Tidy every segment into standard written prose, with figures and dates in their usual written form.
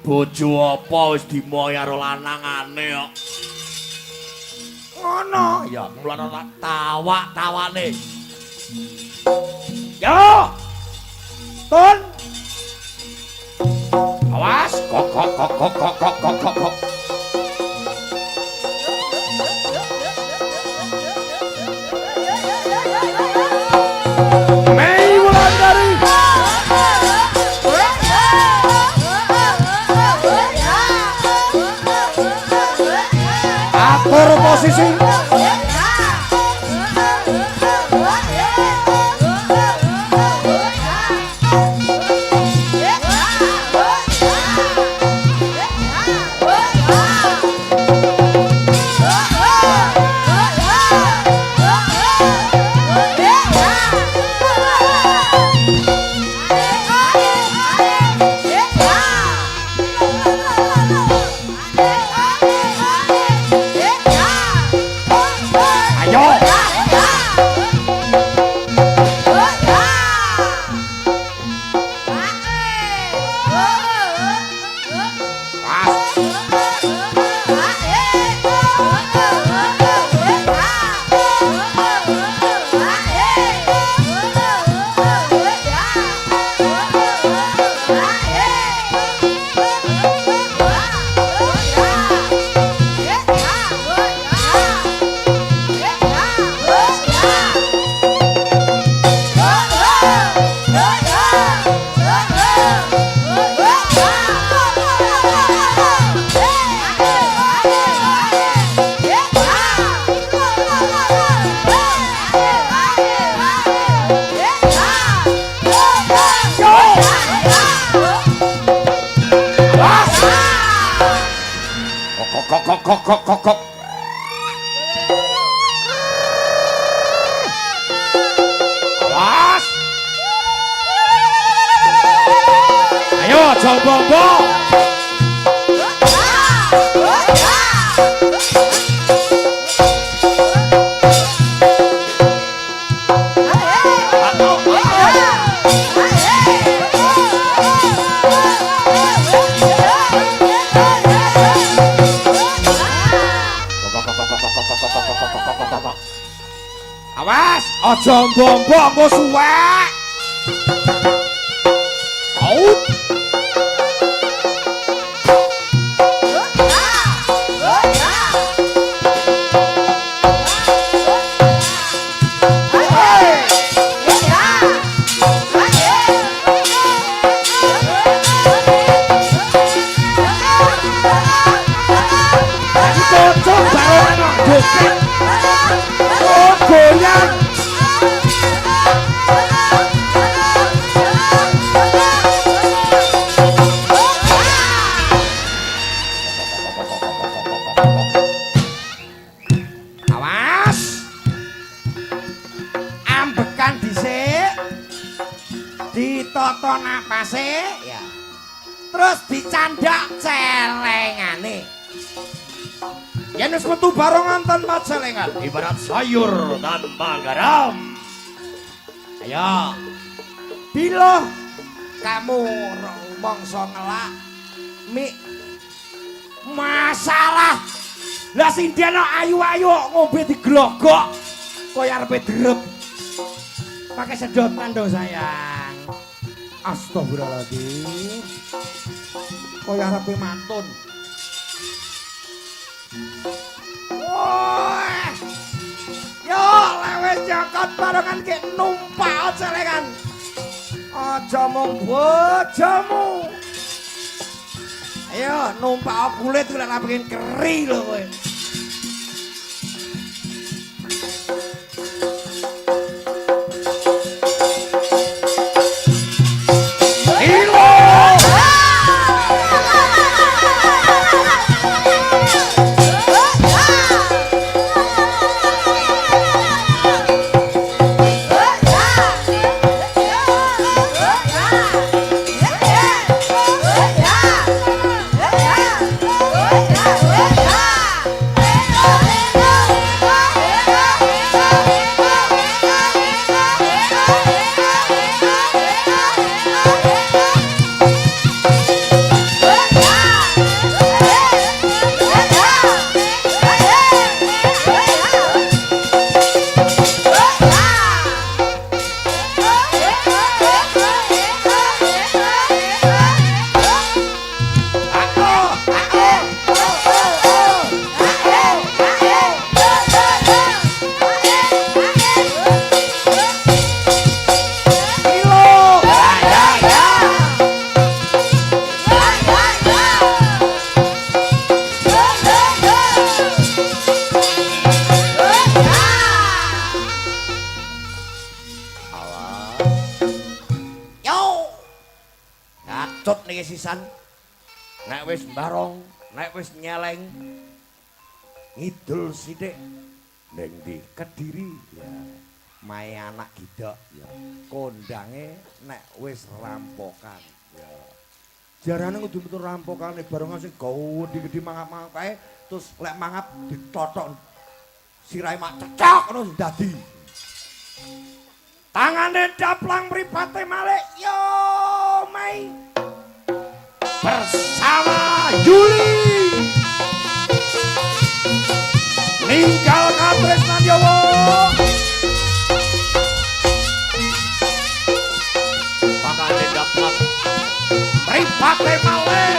Bojo apa wis dimoyar lanangane kok. Ngono, ya mulane tak tawak-tawane. Yo! Tun. Awas, kok. Mei Wulandari. Atur posisi. Kok. Awas. Ayo, coba. Awas, aja mbok-mbok engko suwek. Out. Goyang. Awas. Ambekan dhisik. Ditata napase ya. Terus dicandak celengane. Yen wis metu barongan tanpa celengan, ibarat sayur tanpa garam. Ayo. Bila kamu mongso ngelak mik masalah. Lah sing dene ayu-ayu ngombe diglogok koyo arepe drep. Pakai sedotan do sayang. Astagfirullahaladzim. Koyo arepe mantun. Wah, yo lewes jangkot barengan ke numpak celengan. Aja mung bojomu. Ayo numpak kulit ora pengen keri lho kowe. pisan. Nek wis mbarong, nek wis nyeleng ngidul sithik ning ndi Kediri ya. Mae anak gidok ya. Kondange nek wis rampokan ya. Jarane kudu metu rampokane bareng sing gawedhi-gedhi mangap-mangap kae terus lek mangap ditotok sirahe mak cecok ngono dadi. Tangane daplang mripate malih yo Mai bersama Yuli ninggal katresnan Yawa tangane daplang mripate malih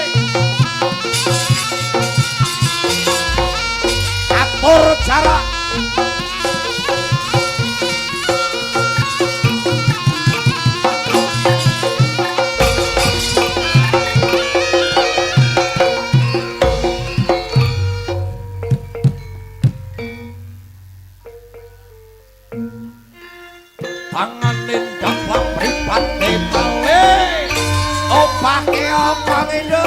atur jarak tanganin dapat mripate malih opake apa ngendo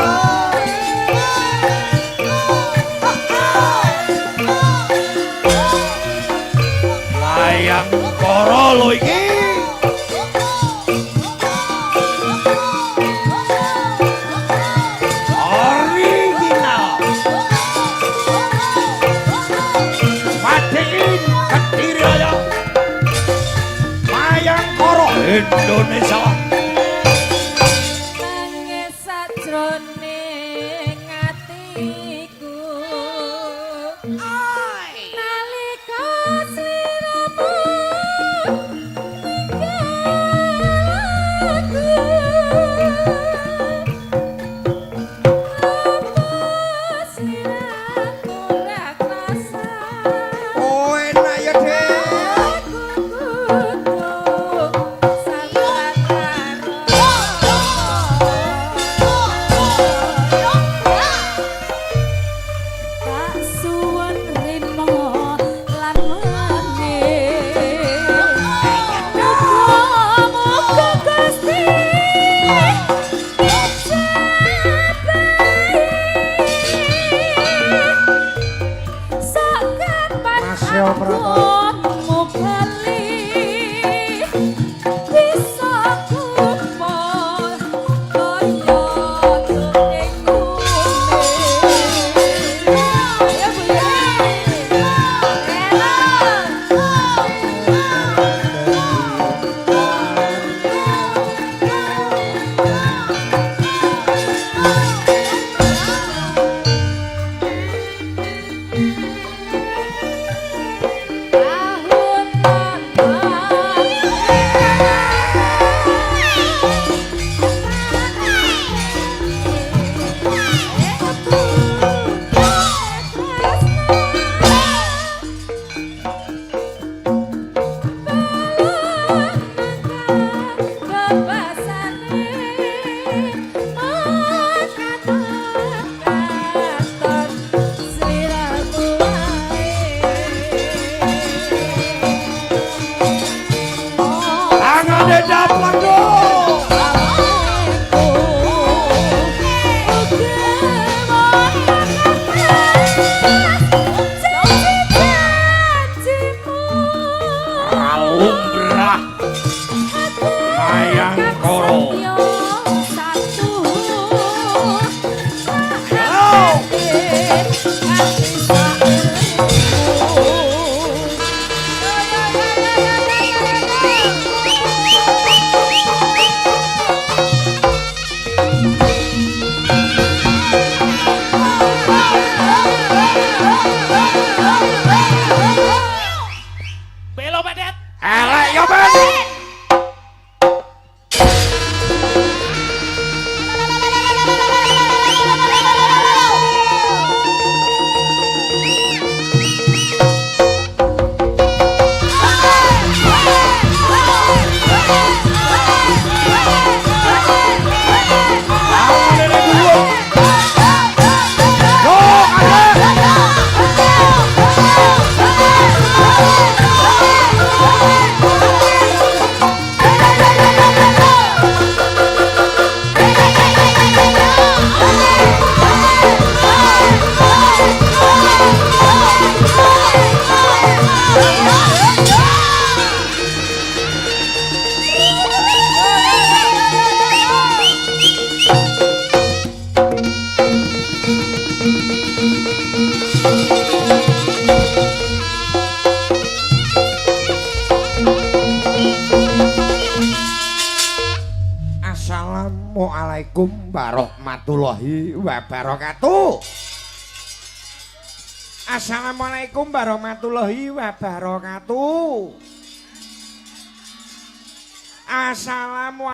layang koro lho iki original Matiin Kediri Raya layang koro Indonesia nangis sajroning atiku nalika sliramu oh enak ya Dek Sabar Assalamualaikum warahmatullahi wabarakatuh. Assalamualaikum warahmatullahi wabarakatuh. Assalamualaikum